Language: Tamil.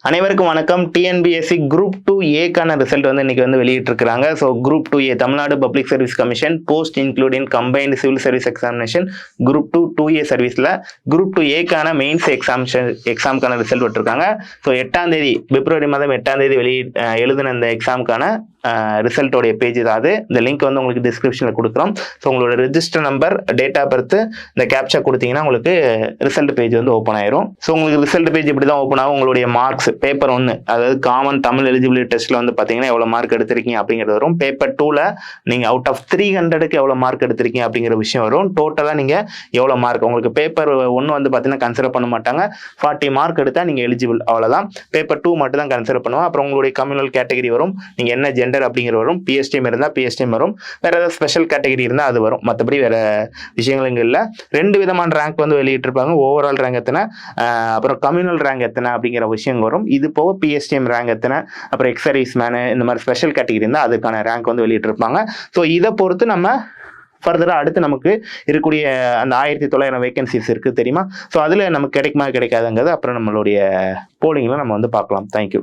அனைவருக்கும் வணக்கம். டிஎன்பிஎஸ்சி குரூப் 2A ரிசல்ட் இன்னைக்கு வெளியிட்டிருக்கிறாங்க. So group 2A Tamil Nadu public service commission post including combined civil service examination group 2A சர்வீஸில் குரூப் 2A மெயின்ஸ் எக்ஸாமுக்கான ரிசல்ட் விட்டுருக்காங்க. ஸோ 8ஆம் தேதி பிப்ரவரி மாதம் 8ஆம் தேதி எழுதின இந்த எக்ஸாமுக்கான ரிசல்ட்டோடைய பேஜ் தான் அது. இந்த லிங்க் உங்களுக்கு டிஸ்கிரிப்ஷனில் கொடுக்குறோம். ஸோ உங்களோட register number, date of birth, இந்த கேப்சா கொடுத்தீங்கன்னா உங்களுக்கு ரிசல்ட் பேஜ் ஓப்பன் ஆயிரும். ஸோ உங்களுக்கு ரிசல்ட் பேஜ் இப்படி தான் ஓப்பன் ஆகும். உங்களுடைய மார்க்ஸ் பேப்பர் 1, அதாவது காமன் தமிழ் எலிஜிபிலிட்டி டெஸ்ட்ல பார்த்தீங்கன்னா எவ்வளோ மார்க் எடுத்திருக்கீங்க அப்படிங்கிறது வரும். பேப்பர் 2ல நீங்கள் அவுட் ஆஃப் 300க்கு எவ்வளோ மார்க் எடுத்திருக்கீங்க அப்படிங்கிற விஷயம் வரும். டோட்டலாக நீங்கள் எவ்வளோ மார்க், உங்களுக்கு பேப்பர் 1 பார்த்தீங்கன்னா கன்சிடர் பண்ண மாட்டாங்க. 40 மார்க் எடுத்தால் நீங்கள் எலிஜிபிள், அவ்வளோதான். பேப்பர் 2 மட்டும் தான் கன்சிடர் பண்ணுவோம். அப்புறம் உங்களுடைய கம்யூனல் கேட்டகரி வரும், நீங்கள் என்ன ஜெண்டர் அப்படிங்கிற வரும். பிஎஸ்டிஎம் இருந்தால் பிஎஸ்டிஎம் வரும், வேற ஏதாவது ஸ்பெஷல் கேட்டகரி இருந்தால் அது வரும். மற்றபடி வேற விஷயங்கள் இங்கே இல்லை. 2 விதமான ரேங்க் வெளியிட்டிருப்பாங்க. ஓவரால் ரேங்க் எத்தனை, அப்புறம் கம்யூனல் ரேங்க் எத்தனை அப்படிங்கிற விஷயம் வரும். இது போக பிஎஸ்டிஎம் ரேங்க் எத்தனை, அப்புறம் எக்ஸர்வீஸ் மேனு, இந்த மாதிரி ஸ்பெஷல் கேட்டகரி இருந்தால் அதுக்கான ரேங்க் வெளியிட்டிருப்பாங்க. ஸோ இதை பொறுத்து நம்ம ஃபர்தராக அடுத்து நமக்கு இருக்கக்கூடிய அந்த 1900 வேகன்சிஸ் இருக்குது தெரியுமா. ஸோ அதில் நமக்கு கிடைக்குமா கிடைக்காதுங்கிறது அப்புறம் நம்மளுடைய போலிங்கில் நம்ம பார்க்கலாம். தேங்க்யூ.